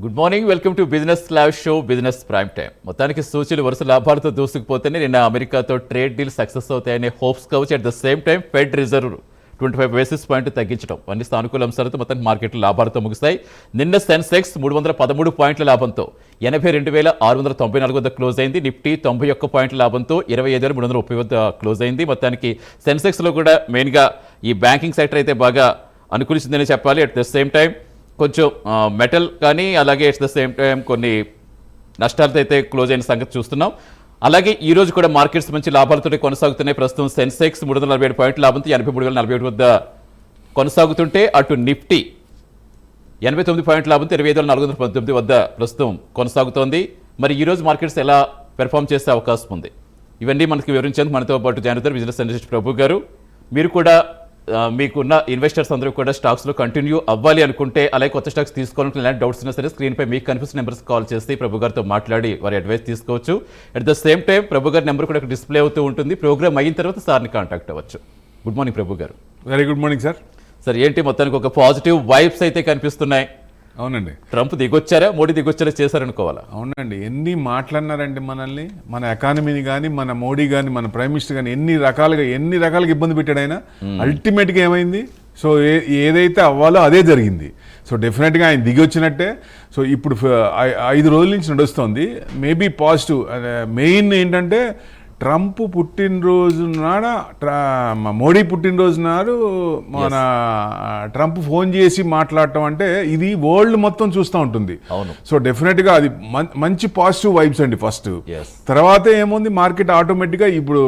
Good morning, welcome to business live show business prime time. మొత్తానికి సూచీలు వరుస లాభాలతో దూసుకుపోతేనే నిన్న అమెరికాతో ట్రేడ్ డీల్ సక్సెస్ అవుతాయనే హోప్స్ కావచ్చు. At the same time fed reserve 25 basis point తగ్గించడం అన్ని సానుకూల అంశాలతో మొత్తం మార్కెట్లు లాభాలతో ముగిస్తాయి. నిన్న సెన్సెక్స్ 313 పాయింట్ల లాభంతో 82,694 వద్ద క్లోజ్ అయింది. నిఫ్టీ 91 పాయింట్ల లాభంతో 25,330 వద్ద క్లోజ్ అయింది. మొత్తానికి సెన్సెక్స్లో కూడా మెయిన్గా ఈ బ్యాంకింగ్ సెక్టర్ అయితే బాగా అనుకూలించిందని చెప్పాలి. అట్ ద సేమ్ టైం కొంచెం మెటల్ కానీ అలాగే ఎట్ ద సేమ్ టైం కొన్ని నష్టాలతో అయితే క్లోజ్ అయిన సంగతి చూస్తున్నాం. అలాగే ఈ రోజు కూడా మార్కెట్స్ మంచి లాభాలతో కొనసాగుతున్నాయి. ప్రస్తుతం సెన్సెక్స్ 347 పాయింట్ల లాభంతో 83,041 వద్ద కొనసాగుతుంటే అటు నిఫ్టీ 89 పాయింట్ల లాభంతో 25,419 వద్ద ప్రస్తుతం కొనసాగుతోంది. మరి ఈ రోజు మార్కెట్స్ ఎలా పెర్ఫామ్ చేసే అవకాశం ఉంది, ఇవన్నీ మనకి వివరించేందుకు మనతో పాటు జాయిన్ అవుతారు బిజినెస్ అనలిస్ట్ ప్రభు గారు. మీరు కూడా మీకున్న ఇన్వెస్టర్స్ అందరూ కూడా స్టాక్స్లో కంటిన్యూ అవ్వాలి అనుకుంటే, అలాగే కొత్త స్టాక్స్ తీసుకోవాలంటే ఎలాంటి డౌట్స్ ఉన్నా సరే స్క్రీన్పై మీకు కనిపిస్తున్న నెంబర్స్ కాల్ చేసి ప్రభు గారితో మాట్లాడి వారి అడ్వైస్ తీసుకోవచ్చు. అట్ ద సేమ్ టైం ప్రభు గారి నెంబర్ కూడా డిస్ప్లే అవుతూ ఉంటుంది. ప్రోగ్రామ్ అయిన తర్వాత సార్ని కాంటాక్ట్ అవ్వచ్చు. Good morning Prabhu garu. Very good morning sir. Sir ఏంటి మొత్తానికి ఒక పాజిటివ్ వైబ్స్ అయితే కనిపిస్తున్నాయి. అవునండి, ట్రంప్ దిగొచ్చారా, మోడీ దిగొచ్చారా చేశారనుకోవాలా? అవునండి, ఎన్ని మాట్లాడినారండి మనల్ని, మన ఎకానమీని కానీ, మన మోడీ కానీ, మన ప్రైమ్ మినిస్టర్ కానీ ఎన్ని రకాలుగా ఇబ్బంది పెట్టాడు ఆయన. అల్టిమేట్గా ఏమైంది? సో ఏదైతే అవ్వాలో అదే జరిగింది. సో డెఫినెట్గా ఆయన దిగి వచ్చినట్టే. సో ఇప్పుడు 5 రోజుల నుంచి నడుస్తుంది. మేబీ పాజిటివ్ మెయిన్ ఏంటంటే ట్రంప్ పుట్టినరోజు నాడ మోడీ పుట్టినరోజు నాడు మన ట్రంప్ ఫోన్ చేసి మాట్లాడటం అంటే ఇది వరల్డ్ మొత్తం చూస్తూ ఉంటుంది. సో డెఫినెట్గా అది మంచి పాజిటివ్ వైబ్స్ అండి ఫస్ట్. తర్వాత ఏముంది, మార్కెట్ ఆటోమేటిక్గా ఇప్పుడు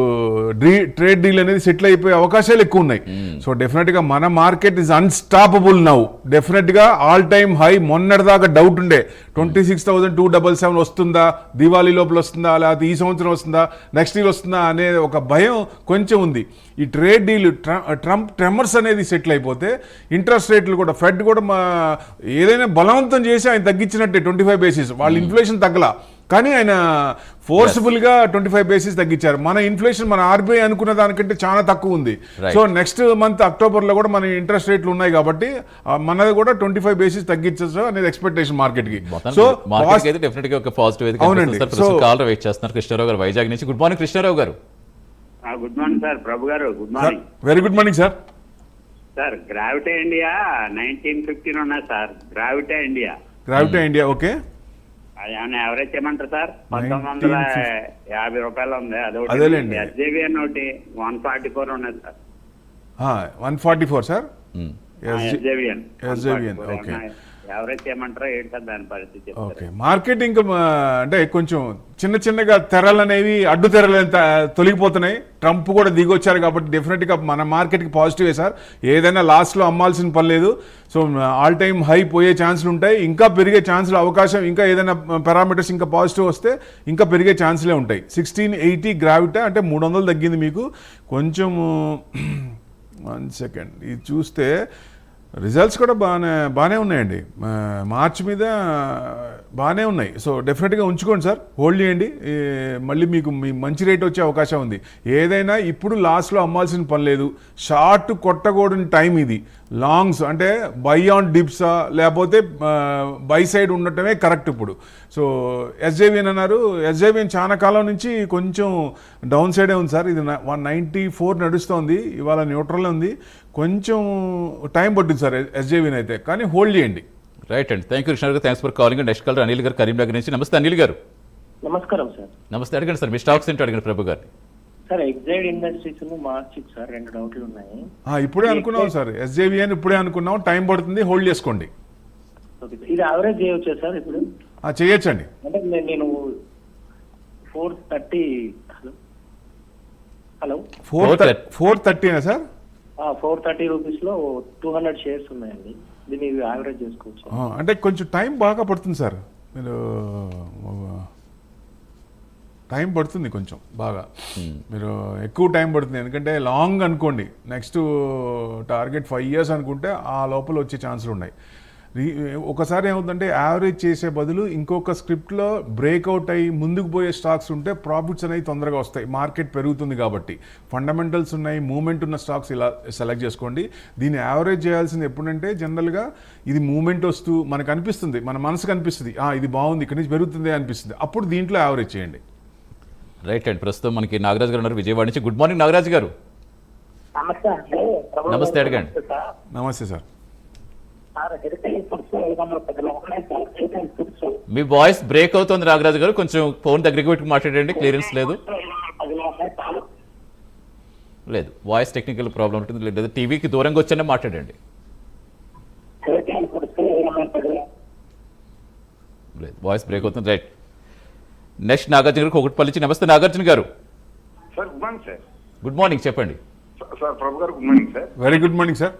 ట్రేడ్ డీల్ అనేది సెటిల్ అయిపోయే అవకాశాలు ఎక్కువ ఉన్నాయి. సో డెఫినెట్గా మన మార్కెట్ ఇస్ అన్స్టాపబుల్ నౌ. డెఫినెట్గా ఆల్ టైమ్ హై. మొన్నటిదాకా డౌట్ ఉండే 26,277 వస్తుందా, దివాళీ లోపల వస్తుందా, లేకపోతే ఈ సంవత్సరం వస్తుందా, నెక్స్ట్ వస్తుందా అనే ఒక భయం కొంచెం ఉంది. ఈ ట్రేడ్ డీల్ ట్రంప్ ట్రెమర్స్ అనేది సెటిల్ అయిపోతే ఇంట్రెస్ట్ రేట్లు కూడా ఫెడ్ కూడా ఏదైనా బలవంతం చేసి ఆయన తగ్గించినట్టే 25 బేసిస్. వాళ్ళ ఇన్ఫ్లేషన్ తగ్గల, కానీ ఆయన ఫోర్స్ఫుల్గా 25 బేసిస్ తగ్గించారు. మన ఇన్ఫ్లేషన్ మన ఆర్బీఐ అనుకున్న దానికంటే చాలా తక్కువ ఉంది. సో నెక్స్ట్ మంత్ అక్టోబర్లో కూడా మన ఇంట్రెస్ట్ రేట్లు ఉన్నాయి కాబట్టి మనది కూడా 25 బేసిస్ తగ్గించచ్చు అనేది ఎక్స్పెక్టేషన్ మార్కెట్ కి. సో అవునండి, కాల్ వెయిట్ చేస్తున్నారు కృష్ణారావు గారు వైజాగ్ నుంచి. గుడ్ మార్నింగ్ కృష్ణారావు గారు. Good morning sir. ప్రభు గారు good morning. Very good morning sir. Sir gravity India 1915 ఉన్నాయి సార్. Gravity India okay. ఏమైనా ఎవరేజ్ చేయమంటారు సార్? 1950 రూపాయలు ఉంది అదొకటి. ఎస్జేవిఎన్ ఒకటి 144 ఉన్నది సార్. 144 సార్. SJVN okay. ఎవరేజ్ చేయమంటారో ఏంటి సార్ దాని పరిస్థితి? ఓకే, మార్కెట్ ఇంకా అంటే కొంచెం చిన్నగా తెరలు అనేవి అడ్డు తెరలు తొలగిపోతున్నాయి. ట్రంప్ కూడా దిగొచ్చారు కాబట్టి డెఫినెట్గా మన మార్కెట్కి పాజిటివే సార్. ఏదైనా లాస్ట్లో అమ్మాల్సిన పని లేదు. సో ఆల్ టైమ్ హై పోయే ఛాన్సులు ఉంటాయి. ఇంకా పెరిగే ఛాన్సులు అవకాశం, ఇంకా ఏదైనా పారామీటర్స్ ఇంకా పాజిటివ్ వస్తే ఇంకా పెరిగే ఛాన్సులే ఉంటాయి. 1680 గ్రావిటీ అంటే 300 తగ్గింది మీకు కొంచెం. 1 సెకండ్, ఇది చూస్తే రిజల్ట్స్ కూడా బాగానే ఉన్నాయండి. మార్చ్ మీద బాగానే ఉన్నాయి. సో డెఫినెట్గా ఉంచుకోండి సార్, హోల్డ్ చేయండి. మళ్ళీ మీకు మంచి రేట్ వచ్చే అవకాశం ఉంది. ఏదైనా ఇప్పుడు లాస్ట్లో అమ్మాల్సిన పని లేదు. షార్ట్ కొట్టకూడని టైం ఇది. లాంగ్స్ అంటే బై ఆన్ డిప్సా లేకపోతే బై సైడ్ ఉండటమే కరెక్ట్ ఇప్పుడు. సో ఎస్జేవిఎన్ అన్నారు. ఎస్జేవిఎన్ చాలా కాలం నుంచి కొంచెం డౌన్ సైడే ఉంది సార్. ఇది 194 నడుస్తోంది, ఇవాళ న్యూట్రల్ ఉంది. కొంచెం టైం పట్టింది సార్ ఎస్జేవిఎన్ అయితే, కానీ హోల్డ్ చేయండి. రైట్ అండి, thank you Krishna garu. Thanks for calling. Next caller Anil garu Karimnagar నుంచి. నమస్తే అనిల్ గారు. నమస్కారం సార్. నమస్తే, అడగండి సార్. మీ స్టాక్స్ ఏంటో అడగండి ప్రభు గారిని. సార్ ఎగ్జైడ్ ఇండస్ట్రీస్ మార్చి సార్ 2 డౌట్లు ఉన్నాయి. ఇప్పుడే అనుకున్నాం సార్, ఎస్జేవిఎన్ ఇప్పుడే అనుకున్నాం. టైం పడుతుంది, హోల్డ్ చేసుకోండి. ఇది యావరేజ్ చేయవచ్చా సార్ ఇప్పుడు? చేయొచ్చండి. అంటే నేను 430 హలో 430 సార్. 430 రూపీస్ లో 200 షేర్స్ ఉన్నాయండి. దీన్ని యావరేజ్ చేసుకోవచ్చు అంటే కొంచెం టైం బాగా పడుతుంది సార్. మీరు టైం పడుతుంది కొంచెం బాగా. మీరు ఎక్కువ టైం పడుతుంది, ఎందుకంటే లాంగ్ అనుకోండి. నెక్స్ట్ టార్గెట్ 5 years అనుకుంటే ఆ లోపల వచ్చే ఛాన్సులు ఉన్నాయి. ఒకసారి ఏమవుతుందంటే యావరేజ్ చేసే బదులు ఇంకొక స్క్రిప్ట్లో బ్రేక్అవుట్ అయ్యి ముందుకు పోయే స్టాక్స్ ఉంటే ప్రాఫిట్స్ అనేవి తొందరగా వస్తాయి. మార్కెట్ పెరుగుతుంది కాబట్టి ఫండమెంటల్స్ ఉన్నాయి, మూమెంట్ ఉన్న స్టాక్స్ ఇలా సెలెక్ట్ చేసుకోండి. దీన్ని యావరేజ్ చేయాల్సింది ఎప్పుడంటే జనరల్గా ఇది మూమెంట్ వస్తూ మనకు అనిపిస్తుంది, మన మనసుకు అనిపిస్తుంది ఇది బాగుంది ఇక్కడి నుంచి పెరుగుతుంది అనిపిస్తుంది, అప్పుడు దీంట్లో యావరేజ్ చేయండి. రైట్ అండి. ప్రస్తుతం మనకి నాగరాజు గారు ఉన్నారు విజయవాడ నుంచి. గుడ్ మార్నింగ్ నాగరాజు గారు. నమస్తే అండి. నమస్తే, అడగండి. నమస్తే సార్. మీ వాయిస్ బ్రేక్ అవుతుంది నాగరాజు గారు, కొంచెం ఫోన్ దగ్గరికి పెట్టి మాట్లాడండి, క్లియరెన్స్ లేదు. లేదు, వాయిస్ టెక్నికల్ ప్రాబ్లం ఉంటుంది, లేదు టీవీకి దూరంగా వచ్చానే మాట్లాడండి. లేదు, వాయిస్ బ్రేక్ అవుతుంది. రైట్, నెక్స్ట్ నాగార్జున గారు కూకట్పల్లి నుంచి. నమస్తే నాగార్జున గారు. Sir good morning sir. Good morning, చెప్పండి. సార్ ప్రభు గారు good morning sir. Very good morning sir.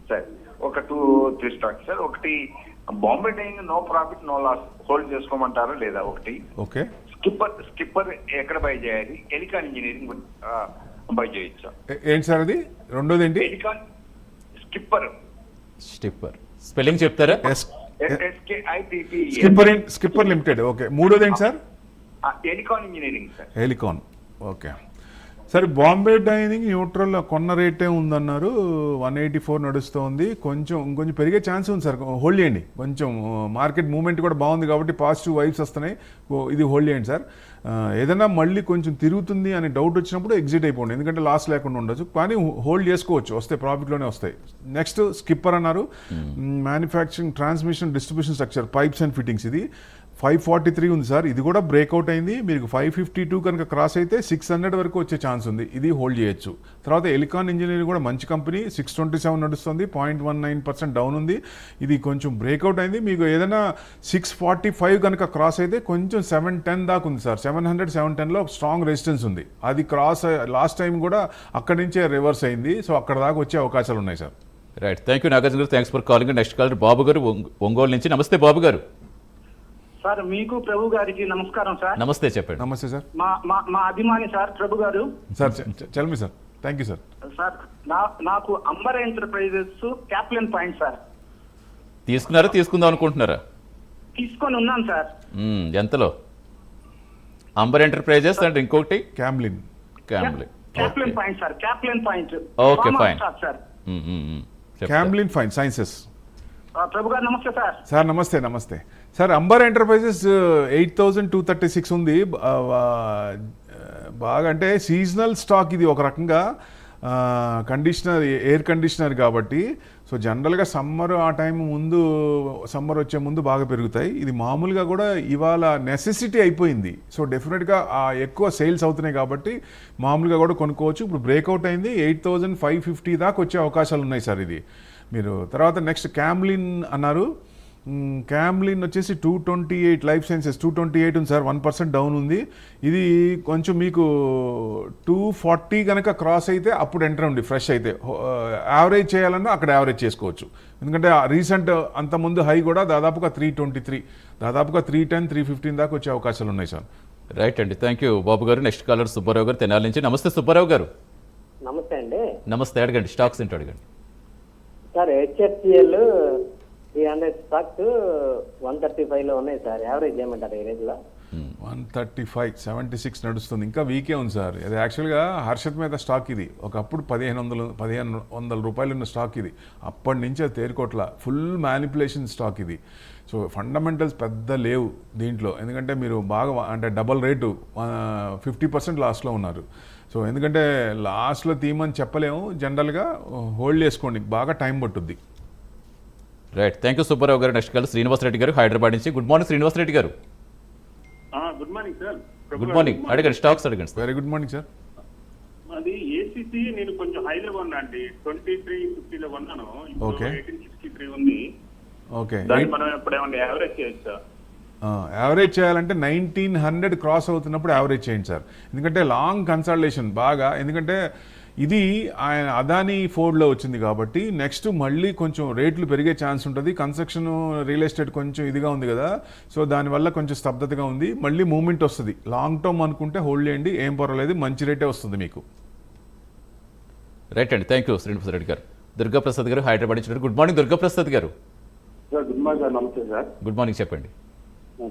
Sir ఒక 2-3 స్టాక్స్ సార్. ఒకటి Bombay Dyeing no profit no loss hold చేసుకోమంటారా లేదా? ఒకటి ఓకే. స్కిప్పర్ ఎక్కడ బై చేయాలి? ఎలికాన్ ఇంజనీరింగ్ బై చేయొచ్చు సార్. ఏంటి సార్ అది? రెండోది ఏంటి? Elecon Skipper. స్పెల్లింగ్ చెప్తారా? SKIPP. Skipper limited. ఓకే. మూడోది ఏంటి sir? Elecon engineering sir. Helicon. Okay. సరే, బాంబే డైనింగ్ న్యూట్రల్ కొన్న రేటే ఉందన్నారు, 184 నడుస్తుంది. ఇంకొంచెం పెరిగే ఛాన్స్ ఉంది సార్, హోల్డ్ చేయండి. కొంచెం మార్కెట్ మూవ్మెంట్ కూడా బాగుంది కాబట్టి పాజిటివ్ వైబ్స్ వస్తున్నాయి, ఇది హోల్డ్ చేయండి సార్. ఏదైనా మళ్ళీ కొంచెం తిరుగుతుంది అని డౌట్ వచ్చినప్పుడు ఎగ్జిట్ అయిపోండి, ఎందుకంటే లాస్ లేకుండా ఉండొచ్చు, కానీ హోల్డ్ చేసుకోవచ్చు, వస్తే ప్రాఫిట్లోనే వస్తాయి. నెక్స్ట్ స్కిప్పర్ అన్నారు, manufacturing transmission distribution structure pipes and fittings, ఇది 543 ఉంది సార్. ఇది కూడా బ్రేక్అవుట్ అయింది. మీకు 552 కనుక క్రాస్ అయితే 600 వరకు వచ్చే ఛాన్స్ ఉంది, ఇది హోల్డ్ చేయొచ్చు. తర్వాత ఎలికాన్ ఇంజనీరింగ్ కూడా మంచి కంపెనీ, 627 నడుస్తుంది, 0.19% డౌన్ ఉంది. ఇది కొంచెం బ్రేక్అవుట్ అయింది. మీకు ఏదైనా 645 కనుక క్రాస్ అయితే కొంచెం 710 దాకా ఉంది సార్. 700, 710లో స్ట్రాంగ్ రెసిస్టెన్స్ ఉంది. అది క్రాస్ లాస్ట్ టైం కూడా అక్కడి నుంచే రివర్స్ అయింది, సో అక్కడ దాకా వచ్చే అవకాశాలు ఉన్నాయి sir. Right, thank you Nagarjuna గారు, thanks for calling. Next caller Babu గారు ఒంగోలు నుంచి. నమస్తే బాబు గారు. సార్ మీకు ప్రభు గారికి నమస్కారం సార్. నమస్తే, చెప్పండి. నమస్తే సార్. మా అభిమాని సార్ ప్రభు గారు. సార్ చల్మి sir. Thank you sir. Sir నాకు Amber Enterprises Caplin Point sir. తీసుకున్నారా, తీసుకుందాం అనుకుంటున్నారా? తీసుకొని ఉన్నాను సార్. ఎంతలో? అంబర్ ఎంటర్ప్రైజెస్ అండ్ ఇంకోటి Caplin Point sir. Caplin Point. Okay, fine sir. Caplin fine sciences. Prabhu garu నమస్తే సార్. సార్ నమస్తే సార్. అంబర్ ఎంటర్ప్రైజెస్ 8236 ఉంది. బాగా అంటే సీజనల్ స్టాక్ ఇది, ఒక రకంగా కండిషనర్, ఎయిర్ కండిషనర్ కాబట్టి. సో జనరల్గా సమ్మర్ ఆ టైం ముందు, సమ్మర్ వచ్చే ముందు బాగా పెరుగుతాయి. ఇది మామూలుగా కూడా ఇవాళ నెసెసిటీ అయిపోయింది, సో డెఫినెట్గా ఎక్కువ సేల్స్ అవుతున్నాయి కాబట్టి మామూలుగా కూడా కొనుక్కోవచ్చు. ఇప్పుడు బ్రేక్అవుట్ అయింది, 8550 దాకా వచ్చే అవకాశాలు ఉన్నాయి సార్ ఇది మీరు. తర్వాత నెక్స్ట్ క్యామ్లిన్ అన్నారు. క్యామ్లిన్ వచ్చేసి 228, లైఫ్ సైన్సెస్ 228 ఉంది సార్, 1% డౌన్ ఉంది. ఇది కొంచెం మీకు 240 కనుక క్రాస్ అయితే అప్పుడు ఎంటర్ ఉంది, ఫ్రెష్ అయితే. యావరేజ్ చేయాలన్నా అక్కడ యావరేజ్ చేసుకోవచ్చు, ఎందుకంటే రీసెంట్ అంతకుముందు హై కూడా దాదాపుగా 323, దాదాపుగా 310, 315 దాకా వచ్చే అవకాశాలు ఉన్నాయి సార్. రైట్ అండి, thank you Babu garu. Next caller Subbarao గారు తెనాలి నుంచి. నమస్తే సుబ్బారావు గారు. నమస్తే అండి. నమస్తే, అడగండి. స్టాక్స్ ఏంటో అడగండి సార్. HFCL 300 స్టాక్స్ 135లో ఉన్నాయి సార్, యావరేజ్ చేయమంటారు ఈ రేంజ్లో? 135, 76 నడుస్తుంది, ఇంకా వీకే ఉంది సార్. ఇది యాక్చువల్గా హర్షత్ మీద స్టాక్ ఇది, ఒకప్పుడు 1500 రూపాయలు ఉన్న స్టాక్ ఇది. అప్పటి నుంచి అది తేరుకోట్ల, ఫుల్ మ్యానిపులేషన్ స్టాక్ ఇది. సో ఫండమెంటల్స్ పెద్ద లేవు దీంట్లో, ఎందుకంటే మీరు బాగా అంటే డబల్ రేటు 50% లాస్ట్లో ఉన్నారు. సో ఎందుకంటే లాస్ట్లో తీయమని చెప్పలేము, జనరల్గా హోల్డ్ చేసుకోండి, బాగా టైం పట్టుద్ది. రైట్, థ్యాంక్ యూ సుబ్బారావు గారు. నెక్స్ట్ కాల్ శ్రీనివాసరెడ్డి గారు హైదరాబాద్ నుంచి. గుడ్ మార్నింగ్ శ్రీనివాసరెడ్డి గారు. Good morning sir. Good morning, అడగండి. స్టాక్స్ అడగండి. Very good morning sir. అది ఏసీసీ నేను కొంచెం హైలో కొన్నా అండి, 2350లో కొన్నాను. ఓకే. 1863 ఉంది. ఓకే, దాన్ని మనం ఎప్పుడేమన్నా యావరేజ్ చేయొచ్చా? యావరేజ్ చేయాలంటే 1900 క్రాస్ అవుతున్నప్పుడు యావరేజ్ చేయండి సార్, ఎందుకంటే లాంగ్ కన్సల్టేషన్ బాగా, ఎందుకంటే ఇది ఆయన అదానీ ఫోర్డ్లో వచ్చింది కాబట్టి నెక్స్ట్ మళ్ళీ కొంచెం రేట్లు పెరిగే ఛాన్స్ ఉంటుంది. కన్స్ట్రక్షన్, రియల్ ఎస్టేట్ కొంచెం ఇదిగా ఉంది కదా, సో దానివల్ల కొంచెం స్తబ్దతగా ఉంది. మళ్ళీ మూవ్మెంట్ వస్తుంది. లాంగ్ టర్మ్ అనుకుంటే హోల్డ్ చేయండి, ఏం పర్వాలేదు, మంచి రేటే వస్తుంది మీకు. రైట్ అండి, థ్యాంక్ యూ శ్రీనివాసరెడ్డి గారు. దుర్గాప్రసాద్ గారు హైదరాబాద్ నుంచి. గుడ్ మార్నింగ్ దుర్గాప్రసాద్ గారు. Sir good morning sir. నమస్తే సార్. గుడ్ మార్నింగ్, చెప్పండి.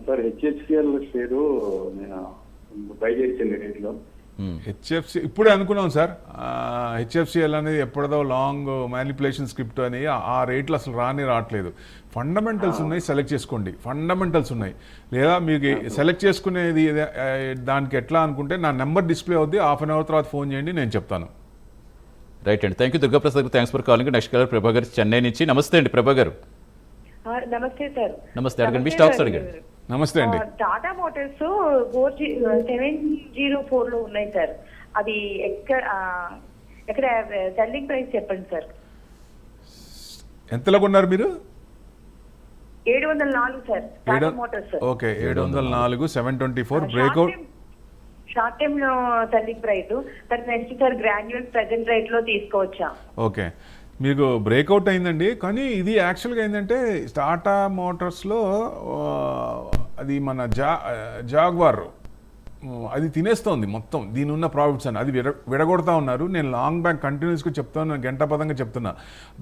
సార్ హెచ్హెచ్సిఎల్ షేరు నేను బై చేసింది రేట్లో. హెచ్ఎఫ్సి ఇప్పుడే అనుకున్నాం సార్. హెచ్ఎఫ్సిఎల్ అనేది ఎప్పుడదో లాంగ్ మ్యానిపులేషన్ స్క్రిప్ట్ అని ఆ రేట్లు అసలు రావట్లేదు. ఫండమెంటల్స్ ఉన్నాయి, సెలెక్ట్ చేసుకోండి. ఫండమెంటల్స్ ఉన్నాయి. లేదా మీకు సెలెక్ట్ చేసుకునేది దానికి ఎట్లా అనుకుంటే నా నెంబర్ డిస్ప్లే అవుద్ది, హాఫ్ అన్ అవర్ తర్వాత ఫోన్ చేయండి, నేను చెప్తాను. రైట్ అండి, thank you Durgaprasad garu, thanks for calling. Next caller Prabha garu Chennai నుంచి. నమస్తే అండి ప్రభా గారు. నమస్తే సార్. నమస్తే, అడగండి, మీ స్టాక్స్ అడగండి. నమస్తే అండి. టాటా మోటార్స్ 704 లో ఉన్నాయి సార్. అది ఎక్కడ సెల్లింగ్ ప్రైస్ చెప్పండి సార్. ఎంతలో కొన్నారు మీరు? 704 sir Tata Motors. Okay, 704 724 breakout. Short time లో selling price sir. Next sir Granules present rate లో తీసుకోవచ్చా? ఓకే, మీకు బ్రేక్అవుట్ అయిందండి. కానీ ఇది యాక్చువల్గా ఏంటంటే టాటా మోటార్స్లో అది మన జాగ్వార్ అది తినేస్తోంది మొత్తం దీని ఉన్న ప్రాఫిట్స్ అని. అది విడగొడతా ఉన్నారు. నేను లాంగ్ బ్యాక్ కంటిన్యూస్గా చెప్తాను, గంటపదంగా చెప్తున్నా.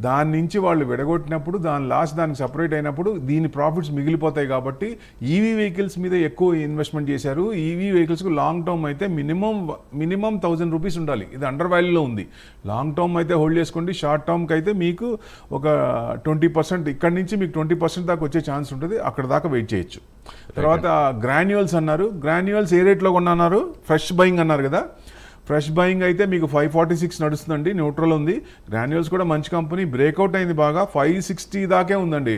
దాని నుంచి వాళ్ళు విడగొట్టినప్పుడు దాని లాస్ట్ దానికి సపరేట్ అయినప్పుడు దీని ప్రాఫిట్స్ మిగిలిపోతాయి. కాబట్టి ఈవీ వెహికల్స్ మీద ఎక్కువ ఇన్వెస్ట్మెంట్ చేశారు. ఈవీ వెహికల్స్కు లాంగ్ టర్మ్ అయితే మినిమం 1000 రూపీస్ ఉండాలి. ఇది అండర్ వాల్యూలో ఉంది. లాంగ్ టర్మ్ అయితే హోల్డ్ చేసుకోండి. షార్ట్ టర్మ్కి అయితే మీకు ఒక 20% ఇక్కడి నుంచి మీకు 20% దాకా వచ్చే ఛాన్స్ ఉంటుంది. అక్కడ దాకా వెయిట్ చేయొచ్చు. తర్వాత గ్రాన్యువల్స్ అన్నారు. గ్రాన్యువల్స్ ఏ రేట్లో కొన్నారు? ఫ్రెష్ బయింగ్ అన్నారు కదా. ఫ్రెష్ బయింగ్ అయితే మీకు 546 నడుస్తుందండి, న్యూట్రల్ ఉంది. గ్రాన్యువల్స్ కూడా మంచి కంపెనీ, బ్రేక్అవుట్ అయింది బాగా. 560 దాకే ఉందండి,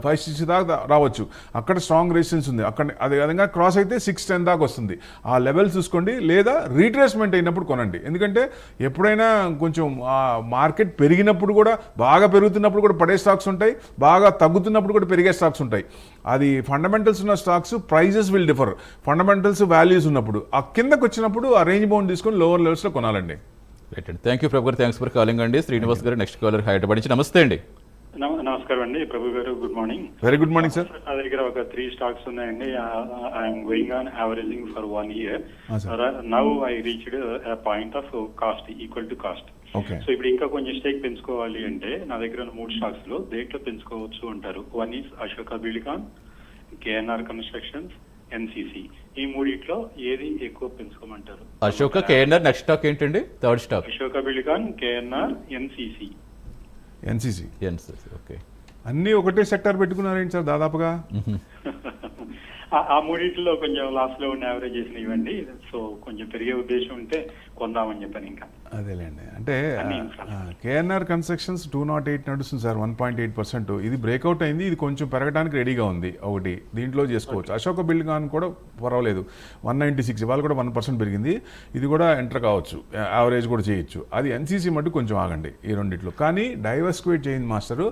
560 దాకా రావచ్చు. అక్కడ స్ట్రాంగ్ రెసిస్టెన్స్ ఉంది. అక్కడ అదే విధంగా క్రాస్ అయితే 610 దాకా వస్తుంది. ఆ లెవెల్ చూసుకోండి. లేదా రీట్రేస్మెంట్ అయినప్పుడు కొనండి. ఎందుకంటే ఎప్పుడైనా కొంచెం మార్కెట్ పెరిగినప్పుడు కూడా, బాగా పెరుగుతున్నప్పుడు కూడా పడే స్టాక్స్ ఉంటాయి, బాగా తగ్గుతున్నప్పుడు కూడా పెరిగే స్టాక్స్ ఉంటాయి. అది ఫండమెంటల్స్ ఉన్న stocks prices will differ. Fundamentals values ఉన్నప్పుడు ఆ కిందకు వచ్చినప్పుడు ఆ రేంజ్ బౌండ్ తీసుకొని లోవర్ లెవెల్స్లో కొనాలండి. రైట్ అండి, థ్యాంక్ యూ ప్రభు గారు, థ్యాంక్స్ ఫర్ కాలింగ్ అండి. శ్రీనివాస్ గారు నెక్స్ట్ కాలర్ హైదరాబాద్ నుంచి. నమస్తే అండి. నమస్కారం అండి ప్రభు గారు. Good morning. Very good morning sir. నా దగ్గర ఒక 3 స్టాక్స్ ఉన్నాయండి. I'm going on averaging for 1 year. Now I reached point of cost equal to cost. So ఇప్పుడు ఇంకా కొంచెం స్టేక్ పెంచుకోవాలి అంటే నా దగ్గర ఉన్న 3 స్టాక్స్ లో దేంట్లో పెంచుకోవచ్చు అంటారు? 1 is Ashoka Buildcon, KNR constructions, NCC. ఈ మూడిట్లో ఏది ఎక్కువ పెంచుకోమంటారు? అశోక, కేఎన్ఆర్, నెక్స్ట్ స్టాక్ ఏంటండి? Third stock Ashoka Buildcon, KNR, NCC. Okay, అన్నీ ఒకటే సెక్టర్ పెట్టుకున్నారేంటి సార్ దాదాపుగా? ఆ మూడింటిలో కొంచెం లాస్ట్ లో ఉన్న యావరేజ్ చేసిన ఇవ్వండి. సో కొంచెం పెరిగే ఉద్దేశం ఉంటే కొందామని చెప్పాను. ఇంకా అదేలేండి, అంటే కేఎన్ఆర్ కన్స్ట్రక్షన్స్ 208 నడుస్తుంది సార్, 1.8%. ఇది బ్రేక్అవుట్ అయింది. ఇది కొంచెం పెరగడానికి రెడీగా ఉంది. ఒకటి దీంట్లో చేసుకోవచ్చు. అశోక బిల్డ్కాన్ కూడా పర్వాలేదు, 196, ఇవాళ కూడా 1% పెరిగింది. ఇది కూడా ఎంటర్ కావచ్చు, యావరేజ్ కూడా చేయొచ్చు. అది ఎన్సీసీ మటు కొంచెం ఆగండి ఈ రెండిట్లో. కానీ డైవర్సిఫైడ్ చేయండి మాస్టరు,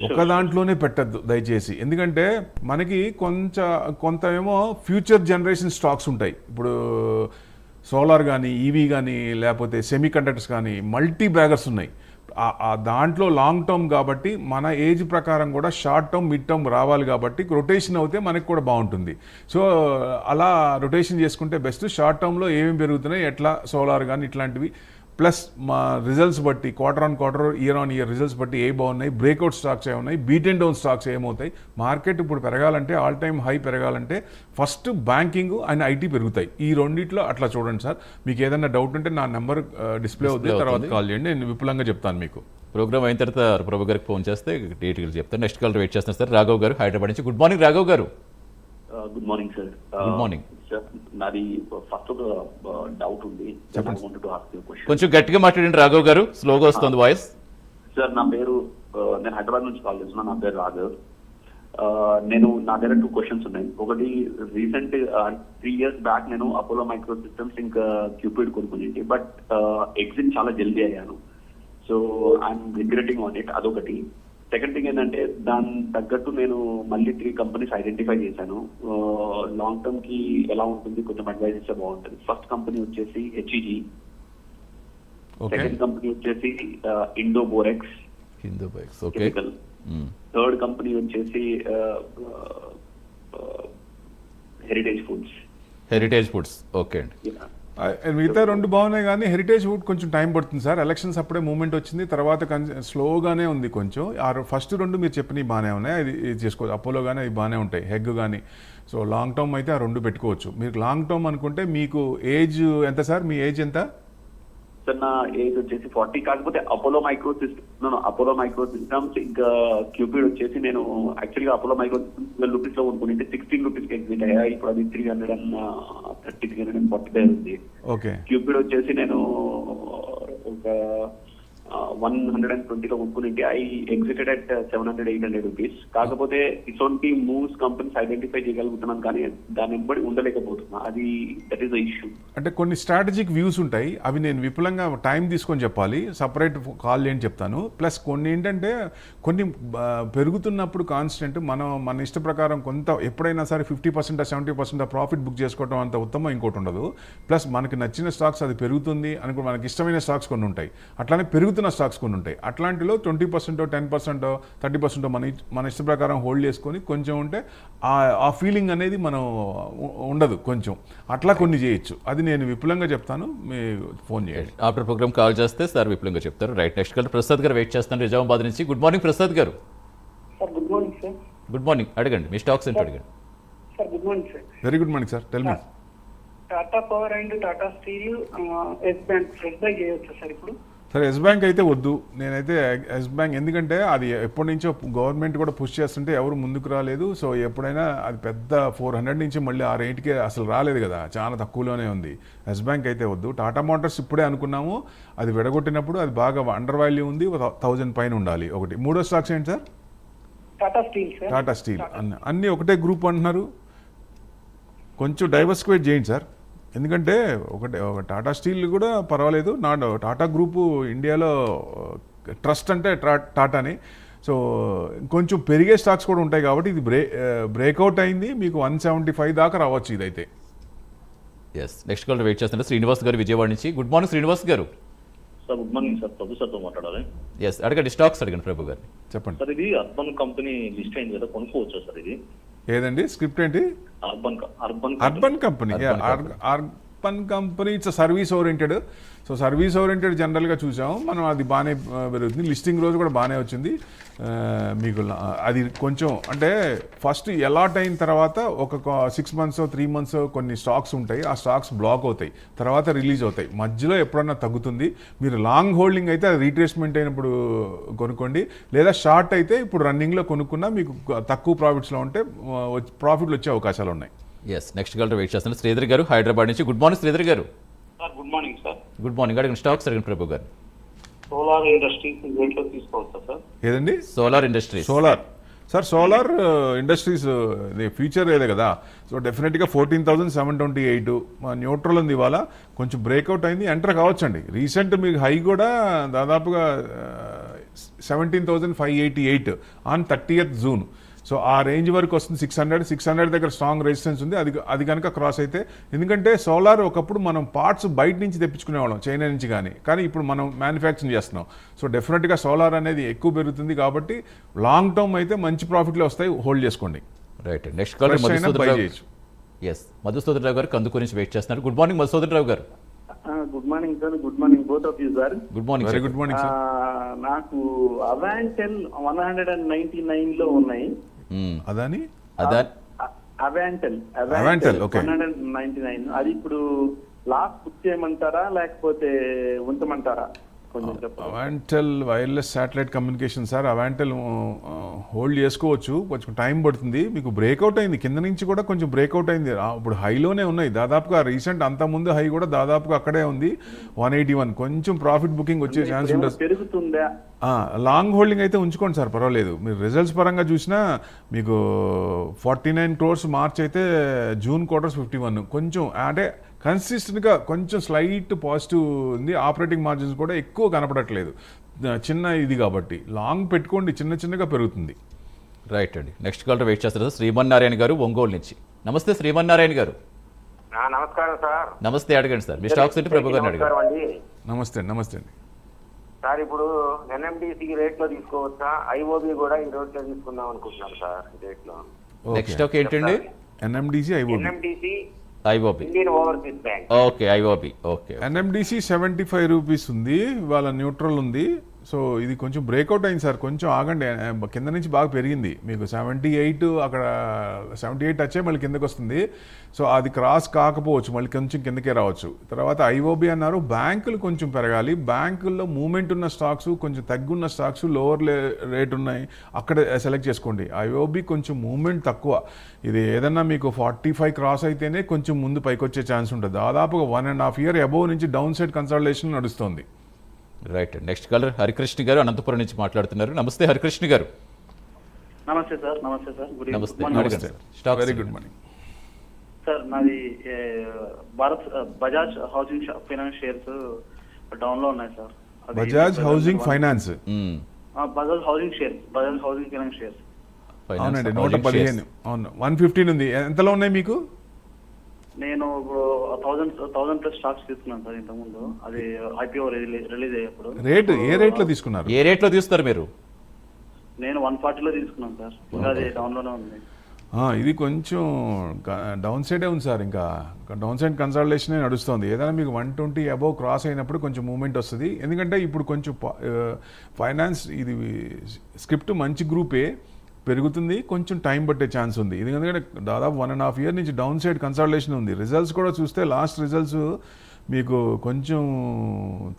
ఒక దాంట్లోనే పెట్టద్దు దయచేసి. ఎందుకంటే మనకి కొంత ఏమో ఫ్యూచర్ జనరేషన్ స్టాక్స్ ఉంటాయి. ఇప్పుడు సోలార్ కానీ, ఈవీ కానీ, లేకపోతే సెమీ కండక్టర్స్ కానీ, మల్టీ బ్యాగర్స్ ఉన్నాయి. దాంట్లో లాంగ్ టర్మ్ కాబట్టి మన ఏజ్ ప్రకారం కూడా షార్ట్ టర్మ్, మిడ్ టర్మ్ రావాలి. కాబట్టి రొటేషన్ అవుతే మనకి కూడా బాగుంటుంది. సో అలా రొటేషన్ చేసుకుంటే బెస్ట్. షార్ట్ టర్మ్లో ఏమేమి పెరుగుతున్నాయి, ఎట్లా సోలార్ కానీ ఇట్లాంటివి, ప్లస్ మా రిజల్ట్స్ బట్టి quarter on quarter, year on year results బట్టి ఏ బాగున్నాయి, బ్రేక్అవుట్ స్టాక్స్ ఏమున్నాయి, బీట్ అండ్ డౌన్ స్టాక్స్ ఏమవుతాయి. మార్కెట్ ఇప్పుడు పెరగాలంటే, ఆల్ టైమ్ హై పెరగాలంటే ఫస్ట్ బ్యాంకింగ్ అండ్ ఐటీ పెరుగుతాయి. ఈ రెండిట్లో అట్లా చూడండి సార్. మీకు ఏదైనా డౌట్ ఉంటే నా నెంబర్ డిస్ప్లే అవుతుంది, తర్వాత కాల్ చేయండి, నేను విపులంగా చెప్తాను మీకు. ప్రోగ్రామ్ అయిన తర్వాత ప్రభు గారికి ఫోన్ చేస్తే డీటెయిల్స్ చెప్తాను. నెక్స్ట్ కాల్ వెయిట్ చేస్తాను సార్. రాఘవ్ గారు హైదరాబాద్ నుంచి. గుడ్ మార్నింగ్ రాఘవ్ గారు. Good morning sir. Good morning sir. నాది ఫస్ట్ ఒక డౌట్ ఉంది. కొంచెం గట్టిగా మాట్లాడండి రాఘవ్ గారు, స్లోగా వస్తుంది వాయిస్. సార్ నా పేరు, నేను హైదరాబాద్ నుంచి కాల్ చేస్తున్నాను. నా పేరు రాఘవ్. నా దగ్గర 2 క్వశ్చన్స్ ఉన్నాయి. ఒకటి, రీసెంట్ 3 years బ్యాక్ నేను అపోలో మైక్రో సిస్టమ్స్ ఇంకా క్యూపిడ్ కొనుక్కునేది. బట్ ఎగ్జిట్ చాలా జల్దీ అయ్యాను. So I'm regretting on it. అదొకటి. సెకండ్ థింగ్ ఏంటంటే దాని తగ్గట్టు నేను మళ్ళీ 3 కంపెనీస్ ఐడెంటిఫై చేశాను. లాంగ్ టర్మ్ కి ఎలా ఉంటుంది కొంచెం అడ్వైజ్ ఇస్తే బాగుంటుంది. ఫస్ట్ కంపెనీ వచ్చేసి హెచ్ఈజీ, సెకండ్ కంపెనీ వచ్చేసి ఇండో బోరెక్స్, థర్డ్ కంపెనీ వచ్చేసి హెరిటేజ్ ఫుడ్స్. ఓకే అండి, మిగతా రెండు బాగున్నాయి కానీ హెరిటేజ్ వుడ్ కొంచెం టైం పడుతుంది సార్. ఎలక్షన్స్ అప్పుడే మూమెంట్ వచ్చింది, తర్వాత స్లోగానే ఉంది కొంచెం. ఫస్ట్ రెండు మీరు చెప్పినవి బాగానే ఉన్నాయి, ఇది చేసుకోవచ్చు. అపోలో కానీ అవి బాగానే ఉంటాయి, హెగ్ కానీ. సో లాంగ్ టర్మ్ అయితే ఆ రెండు పెట్టుకోవచ్చు. మీరు లాంగ్ టర్మ్ అనుకుంటే మీకు ఏజ్ ఎంత సార్? మీ ఏజ్ ఎంత? సార్ నా ఏజ్ వచ్చేసి 40. కాకపోతే అపోలో మైక్రో సిస్టమ్స్ ఇంకా క్యూపిడ్ వచ్చేసి నేను యాక్చువల్గా అపోలో మైక్రో సిస్టమ్స్ 12 రూపీస్ లో కొనుక్కుంటే 16 రూపీస్ ఎగ్జిట్ అయ్యా. ఇప్పుడు అది 330 345 ఉంది. ఓకే. క్యూపిడ్ వచ్చేసి నేను ఒక 120 లో కొనుక్కుంటే ఐ ఎగ్జిటెడ్ అట్ 700-800 రూపీస్. కాకపోతే ఇటువంటి మూవ్స్ కంపెనీస్ ఐడెంటిఫై చేయగలుగుతున్నాను కానీ దాని వెంబడి ఉండలేకపోతున్నా. అది దట్ ఈస్ ద ఇష్యూ. అంటే కొన్ని స్ట్రాటజిక్ వ్యూస్ ఉంటాయి, అవి నేను విపులంగా టైం తీసుకొని చెప్పాలి, సపరేట్ కాల్ చేయండి చెప్తాను. ప్లస్ కొన్ని ఏంటంటే కొన్ని పెరుగుతున్నప్పుడు కాన్స్టెంట్ మన ఇష్ట ప్రకారం కొంత ఎప్పుడైనా సరే 50% 70% ప్రాఫిట్ బుక్ చేసుకోవడం అంత ఉత్తమం ఇంకోటి ఉండదు. ప్లస్ మనకి నచ్చిన స్టాక్స్ అది పెరుగుతుంది అనుకో, మనకి ఇష్టమైన స్టాక్స్ కొన్ని ఉంటాయి, అట్లానే పెరుగుతున్న స్టాక్స్ కొన్ని ఉంటాయి. అట్లాంటిలో 20% 10% 30% మన ఇష్ట ప్రకారం హోల్డ్ చేసుకొని కొంచెం ఉంటే ఆ ఫీలింగ్ అనేది మనం ఉండదు కొంచెం, అట్లా కొన్ని చేయొచ్చు. అది నేను విపులంగా చెప్తాను, మీరు ఫోన్ చేయండి. ఆఫ్టర్ ప్రోగ్రామ్ కాల్ చేస్తే సార్ విపులంగా చెప్తారు. రైట్, నెక్స్ట్ కాల్ ప్రసాద్ గారు వెయిట్ చేస్తాను నిజామాబాద్ నుంచి. Good morning Prasad garu. Sir good morning sir. Good morning, అడగండి మీ స్టాక్స్ ఏంటో అడగండి. Sir good morning sir. Very good morning sir, tell me. Tata power and Tata steel, Yes Bank fresh buy చేయొచ్చా సార్ ఇప్పుడు? సరే, ఎస్ బ్యాంక్ అయితే వద్దు. నేనైతే ఎస్ బ్యాంక్, ఎందుకంటే అది ఎప్పటి నుంచో గవర్నమెంట్ కూడా పుష్ చేస్తుంటే ఎవరు ముందుకు రాలేదు. సో ఎప్పుడైనా అది పెద్ద 400 నుంచి మళ్ళీ ఆ రేట్కే అసలు రాలేదు కదా, చాలా తక్కువలోనే ఉంది. ఎస్ బ్యాంక్ అయితే వద్దు. టాటా మోటార్స్ ఇప్పుడే అనుకున్నాము, అది విడగొట్టినప్పుడు అది బాగా అండర్ వాల్యూ ఉంది, 1000 పైన ఉండాలి. ఒకటి. మూడో స్టాక్స్ ఏంటి sir? Tata steel sir. Tata steel. అన్నీ ఒకటే గ్రూప్ అంటున్నారు, కొంచెం డైవర్సిఫైడ్ చేయండి సార్. ఎందుకంటే ఒక టాటా స్టీల్ కూడా పర్వాలేదు, టాటా గ్రూపు ఇండియాలో ట్రస్ట్ అంటే టాటాని. సో కొంచెం పెరిగే స్టాక్స్ కూడా ఉంటాయి కాబట్టి ఇది బ్రేక్అవుట్ అయింది, మీకు 175 దాకా రావచ్చు ఇదైతే. ఎస్, నెక్స్ట్ కాల్ వెయిట్ చేస్తున్నారు శ్రీనివాస్ గారు విజయవాడ నుంచి. గుడ్ మార్నింగ్ శ్రీనివాస్ గారు. సార్ గుడ్ మార్నింగ్ సార్, ప్రభు సార్తో మాట్లాడాలి. ఎస్, అడగండి స్టాక్స్ అడగండి ప్రభు గారు. చెప్పండి సార్. ఇది అర్బన్ కంపెనీ లిస్ట్ అయింది కదా, కొనుక్కోవచ్చా సార్ ఇది? ఏదండి స్క్రిప్ట్ ఏంటి? Urban company. Urban company it's service oriented. So service oriented జనరల్గా చూసాము మనం, అది బాగానే పెరుగుతుంది. లిస్టింగ్ రోజు కూడా బాగానే వచ్చింది. మీకు అది కొంచెం అంటే ఫస్ట్ అలాట్ అయిన తర్వాత ఒక 6 months 3 months కొన్ని స్టాక్స్ ఉంటాయి, ఆ స్టాక్స్ బ్లాక్ అవుతాయి, తర్వాత రిలీజ్ అవుతాయి. మధ్యలో ఎప్పుడన్నా తగ్గుతుంది. మీరు లాంగ్ హోల్డింగ్ అయితే అది రీట్రేస్మెంట్ అయినప్పుడు కొనుక్కోండి, లేదా షార్ట్ అయితే ఇప్పుడు రన్నింగ్లో కొనుక్కున్నా మీకు తక్కువ ప్రాఫిట్స్లో ఉంటే ప్రాఫిట్లు వచ్చే అవకాశాలు ఉన్నాయి. ఎస్, నెక్స్ట్ కాల్ వెయిట్ చేస్తున్నారు శ్రీధర్ గారు హైదరాబాద్ నుంచి. గుడ్ మార్నింగ్ శ్రీధర్ గారు. Good morning sir. Good morning, అడగండి స్టాక్స్ అడగండి ప్రభు గారు. సోలార్ ఇండస్ట్రీస్ రేట్లో తీసుకోవచ్చా సార్? ఏదండి? Solar industries. Solar industries future ఏదే కదా. సో డెఫినెట్గా 14,728 న్యూట్రల్ ఉంది. ఇవాళ కొంచెం బ్రేక్అవుట్ అయింది, ఎంటర్ కావచ్చండి. రీసెంట్ మీకు హై కూడా దాదాపుగా 17,588 ఆన్ 30th June. సో ఆ రేంజ్ వరకు వస్తుంది. 600 దగ్గర స్ట్రాంగ్ రెసిస్టెన్స్ ఉంది. అది కనుక క్రాస్ అయితే, ఎందుకంటే సోలార్ ఒకప్పుడు మనం పార్ట్స్ బయట నుంచి తెప్పించుకునేవాళ్ళం, చైనా నుంచి కానీ ఇప్పుడు మనం మ్యానుఫ్యాక్చరింగ్ చేస్తున్నాం. సో డెఫినెట్గా సోలార్ అనేది ఎక్కువ పెరుగుతుంది కాబట్టి లాంగ్ టర్మ్ అయితే మంచి ప్రాఫిట్లు వస్తాయి, హోల్డ్ చేసుకోండి. Right, next call Madhusudan Rao గారు కందుకూరు నుంచి వెయిట్ చేస్తున్నారు. Good morning Madhusudan Rao garu. Good morning sir. Good morning both of you sir. Good morning. Very good morning sir. నాకు అవాంటెల్ 199 లో ఉన్నాయి. Adani Avantel okay 199. అది ఇప్పుడు లాస్ట్ బుక్ చేయమంటారా లేకపోతే ఉంచమంటారా? Avantel wireless satellite communication sir. Avantel hold చేసుకోవచ్చు, కొంచెం టైం పడుతుంది. మీకు బ్రేక్అవుట్ అయింది, కింద నుంచి కూడా కొంచెం బ్రేక్అవుట్ అయింది. ఇప్పుడు హైలోనే ఉన్నాయి దాదాపుగా. రీసెంట్ అంత ముందు హై కూడా దాదాపుగా అక్కడే ఉంది 181. కొంచెం ప్రాఫిట్ బుకింగ్ వచ్చే ఛాన్స్ ఉంటుంది. పెరుగుతుందా? లాంగ్ హోల్డింగ్ అయితే ఉంచుకోండి సార్, పర్వాలేదు. మీరు రిజల్ట్స్ పరంగా చూసినా మీకు 49 crores మార్చ్ అయితే, జూన్ క్వార్టర్స్ 51. కొంచెం అంటే కన్సిస్టెంట్గా కొంచెం స్లైట్ పాజిటివ్ ఉంది. ఆపరేటింగ్ మార్జిన్స్ కూడా ఎక్కువ కనపడట్లేదు, చిన్న ఇది కాబట్టి లాంగ్ పెట్టుకోండి, చిన్నగా పెరుగుతుంది. రైట్ అండి, నెక్స్ట్ కాల్ వెయిట్ చేస్తారు శ్రీమన్నారాయణ గారు ఒంగోలు నుంచి. నమస్తే శ్రీమన్నారాయణ గారు. నమస్కారం సార్. నమస్తే, అడగండి సార్ మీ స్టాక్స్ ఏంటి ప్రభు గారిని అడగండి. నమస్తే అండి సార్. ఇప్పుడు ఎన్ఎండిసి రేట్ లో తీసుకోవచ్చా? ఐఓబి కూడా ఈ రేట్ లో తీసుకుందాం అనుకుంటున్నాను సార్. రేట్ లో నెక్స్ట్ స్టాక్ ఏంటండి? NMDC, IOB. NMDC IOB, Indian overseas bank. Okay IOB, okay. NMDC 75 rupees ఉంది, వాళ్ళ న్యూట్రల్ ఉంది. సో ఇది కొంచెం బ్రేక్అవుట్ అయింది సార్, కొంచెం ఆగండి. కింద నుంచి బాగా పెరిగింది, మీకు 78 అక్కడ 78 వచ్చే మళ్ళీ కిందకి వస్తుంది. సో అది క్రాస్ కాకపోవచ్చు, మళ్ళీ కొంచెం కిందకే రావచ్చు. తర్వాత ఐఓబి అన్నారు, బ్యాంకులు కొంచెం పెరగాలి. బ్యాంకుల్లో మూమెంట్ ఉన్న స్టాక్స్, కొంచెం తగ్గున్న స్టాక్స్, లోవర్ రేట్ ఉన్నాయి, అక్కడ సెలెక్ట్ చేసుకోండి. ఐఓబి కొంచెం మూమెంట్ తక్కువ, ఇది ఏదన్నా మీకు 45 క్రాస్ అయితేనే కొంచెం ముందు పైకి వచ్చే ఛాన్స్ ఉంటుంది. దాదాపుగా 1.5 year అబోవ్ నుంచి డౌన్ సైడ్ కన్సల్టేషన్ నడుస్తుంది. రైట్. నెక్స్ట్ కాలర్ హరికృష్ణ గారు అనంతపురం నుంచి మాట్లాడుతున్నారు. నమస్తే హరికృష్ణ గారు. నమస్తే సార్. నమస్తే సార్. గుడ్ నమస్తే. నమస్తే. Very good morning sir. నాది Bajaj Housing Finance shares down లో ఉన్నాయి sir. Bajaj Housing Finance, Bajaj Housing shares, Bajaj Housing Finance shares. అవునండి, 115. అవును, 115 ఉంది. ఎంతలో ఉన్నాయి మీకు? నేను 1000+ స్టాక్స్ తీసుకున్నాను సార్ ఇంతకుముందు. అది ఐపీఓ రిలీజ్ అయ్యేప్పుడు. రేట్ ఏ రేట్లో తీసుకున్నారు? ఏ రేట్లో తీస్తారు మీరు? నేను 140లో తీసుకున్నాను సార్. ఇంకా అది డౌన్ లోనే ఉంది. ఇది కొంచెం డౌన్ సైడే ఉంది సార్, ఇంకా డౌన్ సైడ్ కన్సల్టేషనే నడుస్తుంది. ఏదైనా మీకు 120 అబోవ్ క్రాస్ అయినప్పుడు కొంచెం మూవ్మెంట్ వస్తుంది. ఎందుకంటే ఇప్పుడు కొంచెం ఫైనాన్స్ ఇది స్క్రిప్ట్ మంచి గ్రూపే, పెరుగుతుంది, కొంచెం టైం పట్టే ఛాన్స్ ఉంది. ఎందుకంటే దాదాపు 1.5 year నుంచి డౌన్ సైడ్ కన్సల్టేషన్ ఉంది. రిజల్ట్స్ కూడా చూస్తే లాస్ట్ రిజల్ట్స్ మీకు కొంచెం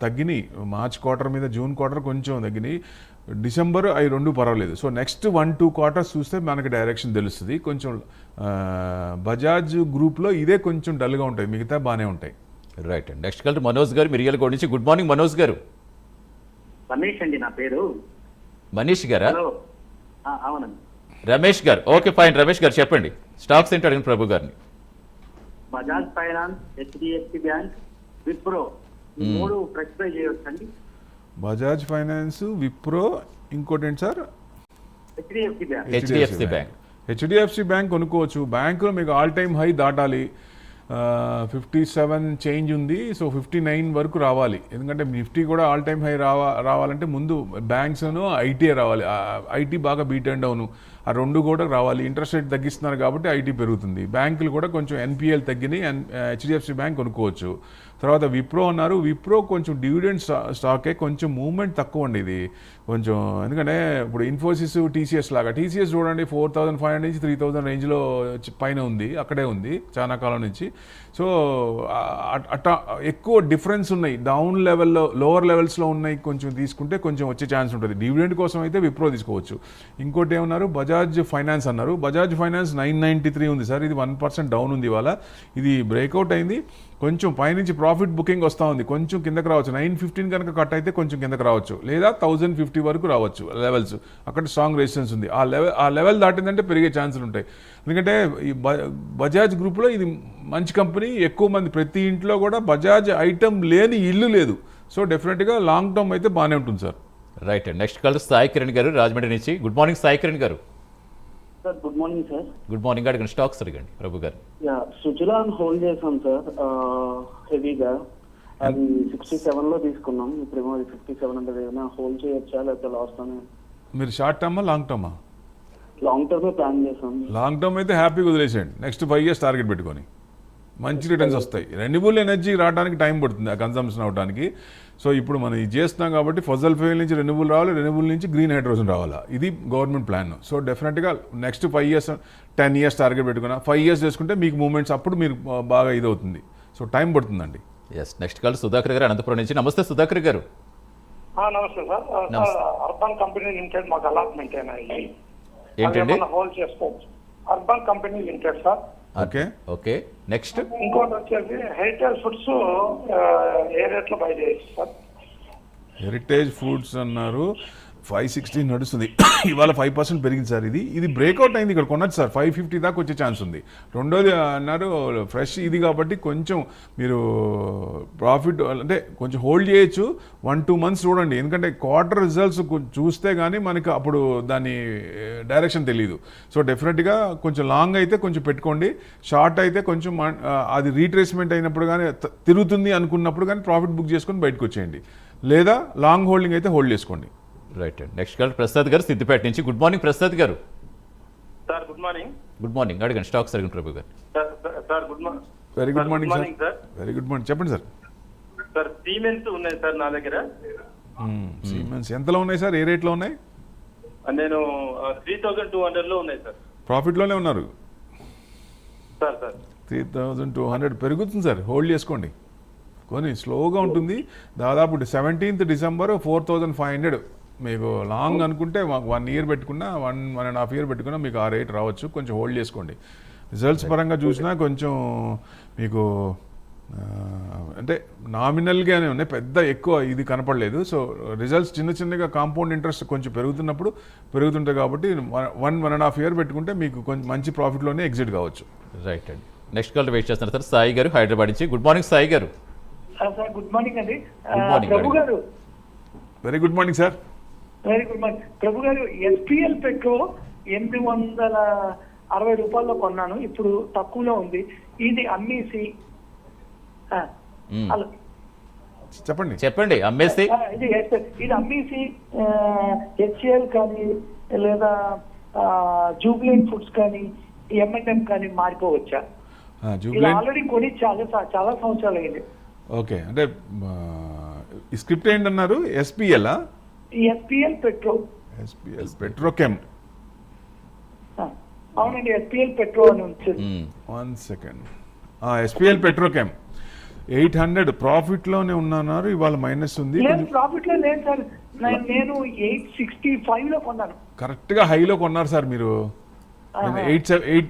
తగ్గినాయి. మార్చ్ క్వార్టర్ మీద జూన్ క్వార్టర్ కొంచెం తగ్గినాయి. డిసెంబర్ అవి రెండు పర్వాలేదు. సో నెక్స్ట్ 1-2 quarters చూస్తే మనకి డైరెక్షన్ తెలుస్తుంది. కొంచెం బజాజ్ గ్రూప్లో ఇదే కొంచెం డల్గా ఉంటాయి, మిగతా బాగానే ఉంటాయి. రైట్ అండి. నెక్స్ట్ కాలర్ మనోజ్ గారు మిర్యాలగూడ నుంచి. గుడ్ మార్నింగ్ మనోజ్ గారు. రమేష్ అండి నా పేరు. మనీష్ గారా? అవునండి. రమేష్ గారు, ఓకే ఫైన్. రమేష్ గారు చెప్పండి, స్టాక్స్ ఏంటో అడిగిన ప్రభు గారిని. Bajaj finance, HDFC bank, Wipro, ఈ మూడు ప్రెస్క్రైబ్ చేయవచ్చండి? బజాజ్ ఫైనాన్స్, విప్రో, ఇంకోటి ఏంటి sir? HDFC bank. HDFC bank. HDFC bank కొనుక్కోవచ్చు. బ్యాంకులో మీకు ఆల్ టైమ్ హై దాటాలి. 57 చేంజ్ ఉంది. సో 59 వరకు రావాలి. ఎందుకంటే నిఫ్టీ కూడా ఆల్ టైమ్ హై రావాలంటే ముందు బ్యాంక్స్ ఐటీ రావాలి. ఐటీ బాగా బీట్ అండ్ డౌన్, ఆ రెండు కూడా రావాలి. ఇంట్రెస్ట్ రేట్ తగ్గిస్తున్నారు కాబట్టి ఐటీ పెరుగుతుంది. బ్యాంకులు కూడా కొంచెం ఎన్పిఎల్ తగ్గినాయి. హెచ్డిఎఫ్సి బ్యాంక్ కొనుక్కోవచ్చు. తర్వాత విప్రో అన్నారు, విప్రో కొంచెం డివిడెండ్ స్టాకే, కొంచెం మూవ్మెంట్ తక్కువ అండి ఇది కొంచెం. ఎందుకంటే ఇప్పుడు ఇన్ఫోసిస్, టీసీఎస్ లాగా, టీసీఎస్ చూడండి 4500 నుంచి 3000 రేంజ్లో పైన ఉంది, అక్కడే ఉంది చాలా కాలం నుంచి. సో అట్లా ఎక్కువ డిఫరెన్స్ ఉన్నాయి. డౌన్ లెవెల్లో, లోవర్ లెవెల్స్లో ఉన్నాయి, కొంచెం తీసుకుంటే కొంచెం వచ్చే ఛాన్స్ ఉంటుంది. డివిడెండ్ కోసం అయితే విప్రో తీసుకోవచ్చు. ఇంకోటి ఏమన్నారు, బజాజ్ ఫైనాన్స్ అన్నారు. బజాజ్ ఫైనాన్స్ 993 ఉంది సార్, ఇది 1% డౌన్ ఉంది ఇవాళ. ఇది బ్రేక్అవుట్ అయింది, కొంచెం పైనుంచి ప్రాఫిట్ బుకింగ్ వస్తూ ఉంది, కొంచెం కిందకి రావచ్చు. 915 కనుక కట్ అయితే కొంచెం కిందకి రావచ్చు, లేదా 1050 వరకు రావచ్చు లెవెల్స్. అక్కడ స్ట్రాంగ్ రెసిస్టెన్స్ ఉంది. ఆ లెవెల్ దాటిందంటే పెరిగే ఛాన్సులు ఉంటాయి. ఎందుకంటే ఈ బజాజ్ గ్రూప్లో ఇది మంచి కంపెనీ, ఎక్కువ మంది, ప్రతి ఇంట్లో కూడా బజాజ్ ఐటమ్ లేని ఇల్లు లేదు. సో డెఫినెట్గా లాంగ్ టర్మ్ అయితే బాగానే ఉంటుంది సార్. రైట్ అండి. నెక్స్ట్ కాలర్ సాయి కిరణ్ గారు రాజమండ్రి నుంచి. గుడ్ మార్నింగ్ సాయి కిరణ్ గారు. Sir good morning sir. Good morning. అడగండి, స్టాక్స్ అడగండి ప్రభు గారు. సుజలాన్ హోల్డ్ చేసాం సార్ హెవీగా. అది 67లో తీసుకున్నాం. ఇప్పుడేమో అది 57 ఏమైనా హోల్డ్ చేయొచ్చా లేకపోతే లాస్ లోనే? మీరు షార్ట్ టర్మా లాంగ్ టర్మా? లాంగ్ టర్మే ప్లాన్ చేసాం. లాంగ్ టర్మ్ అయితే హ్యాపీగా వదిలేసేయండి. నెక్స్ట్ 5 years టార్గెట్ పెట్టుకొని మంచి రిటర్న్స్ వస్తాయి. రెన్యూబుల్ ఎనర్జీ రావడానికి టైం పడుతుంది, ఆ కన్సంప్షన్ అవడానికి. సో ఇప్పుడు మనం ఇది చేస్తున్నాం కాబట్టి ఫజల్ ఫ్యూయల్ నుంచి రెన్యూబుల్ రావాలి, రెన్యూబుల్ నుంచి గ్రీన్ హైడ్రోజన్ రావాలా, ఇది గవర్నమెంట్ ప్లాన్. సో డెఫినెట్గా నెక్స్ట్ 5 years 10 years టార్గెట్ పెట్టుకున్నా 5 years చేసుకుంటే మీకు మూమెంట్స్ అప్పుడు మీరు బాగా ఇదవుతుంది. సో టైం పడుతుందండి. ఎస్. నెక్స్ట్ కాల్ సుధాకర్ గారు అనంతపురం నుంచి. నమస్తే సుధాకర్ గారు. నమస్తే సార్. అర్బన్ కంపెనీ లిమిటెడ్ మాకు అలాట్మెంట్ అయినాయి, ఏంటండి? హోల్డ్ చేసుకోవచ్చు. Urban company limited sir. Okay okay. Next ఇంకోటి వచ్చేసి హెరిటేజ్ ఫుడ్స్ ఏ రేట్లో బై చేయొచ్చు సార్? హెరిటేజ్ ఫుడ్స్ అన్నారు 560 నడుస్తుంది, ఇవాళ 5% పెరిగింది సార్. ఇది బ్రేక్అవుట్ అయింది, ఇక్కడ కొనొచ్చు సార్. 550 దాకా వచ్చే ఛాన్స్ ఉంది. రెండోది అన్నారు ఫ్రెష్ ఇది కాబట్టి కొంచెం మీరు ప్రాఫిట్ అంటే కొంచెం హోల్డ్ చేయొచ్చు. 1-2 months చూడండి, ఎందుకంటే క్వార్టర్ రిజల్ట్స్ చూస్తే కానీ మనకి అప్పుడు దాని డైరెక్షన్ తెలియదు. సో డెఫినెట్గా కొంచెం లాంగ్ అయితే కొంచెం పెట్టుకోండి, షార్ట్ అయితే కొంచెం అది రీట్రేస్మెంట్ అయినప్పుడు కానీ తిరుగుతుంది అనుకున్నప్పుడు కానీ ప్రాఫిట్ బుక్ చేసుకొని బయటకు వచ్చేయండి, లేదా లాంగ్ హోల్డింగ్ అయితే హోల్డ్ చేసుకోండి. రైట్ అండి. నెక్స్ట్ కాల్ ప్రసాద్ గారు సిద్దిపేట నుంచి. Good morning Prasad garu. Sir good morning. Good morning. అడగండి, స్టాక్స్ అడగండి ప్రభు గారు. Sir good morning. Very good morning sir. Morning sir. Very good morning, చెప్పండి సార్. సార్ సిమెంట్స్ ఉన్నాయి సార్ నా దగ్గర. సిమెంట్స్ ఎంతలో ఉన్నాయి సార్? ఏ రేట్లో ఉన్నాయి? నేను 3200 లో ఉన్నాయి సార్. ప్రాఫిట్లోనే ఉన్నారు సార్. 3200 పెరుగుతుంది సార్, హోల్డ్ చేసుకోండి. కొని స్లోగా ఉంటుంది. దాదాపు 17th December 4500. మీకు లాంగ్ అనుకుంటే మాకు 1 year పెట్టుకున్నా 1.5 year పెట్టుకున్నా మీకు ఆ రేట్ రావచ్చు. కొంచెం హోల్డ్ చేసుకోండి. రిజల్ట్స్ పరంగా చూసినా కొంచెం మీకు అంటే నామినల్గానే ఉన్నాయి, పెద్ద ఎక్కువ ఇది కనపడలేదు. సో రిజల్ట్స్ చిన్నగా కాంపౌండ్ ఇంట్రెస్ట్ కొంచెం పెరుగుతుంటాయి కాబట్టి 1.5 year పెట్టుకుంటే మీకు కొంచెం మంచి ప్రాఫిట్లోనే ఎగ్జిట్ కావచ్చు. రైట్ అండి. నెక్స్ట్ కాల్ వెయిట్ చేస్తున్నారు సార్. సాయి గారు హైదరాబాద్ నుంచి. Good morning Sai garu. Sir good morning అండి. Good morning, Prabhu garu. Very good morning sir. Very good morning Prabhu garu. SPL petro 860 రూపాయల్లో కొన్నాను, ఇప్పుడు తక్కువలో ఉంది. ఇది అమ్మేసి హలో చెప్పండి అమ్మేసి ఇది అమ్మేసి HCL కానీ లేదా జూబ్లెంట్ ఫుడ్స్ కానీ M&M కానీ మారిపోవచ్చా? ఇది ఆల్రెడీ కొని చాలా సంవత్సరాలు అయింది. ఓకే, అంటే ఈ స్క్రిప్ట్ ఏంటన్నారు? SPL SPL petro. SPL petrochem. అవునండి, SPL పెట్రో అని ఉంటుంది. 1 second. SPL పెట్రోకెమ్ 800 ప్రాఫిట్లోనే ఉన్నారు. ఇవాళ మైనస్ ఉంది. ప్రాఫిట్ లో లేదు సార్, నేను 865 లో కొన్నాను. కరెక్ట్గా హైలో కొన్నారు సార్ మీరు.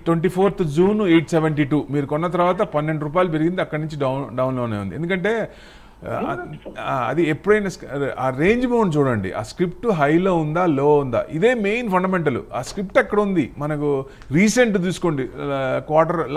24th June 872 మీరు కొన్న తర్వాత 12 రూపాయలు పెరిగింది. అక్కడి నుంచి డౌన్లోనే ఉంది. ఎందుకంటే అది ఎప్పుడైనా ఆ రేంజ్ బౌండ్ చూడండి. ఆ స్క్రిప్ట్ హైలో ఉందా లో ఉందా, ఇదే మెయిన్ ఫండమెంటల్. ఆ స్క్రిప్ట్ ఎక్కడ ఉంది మనకు రీసెంట్ తీసుకోండి,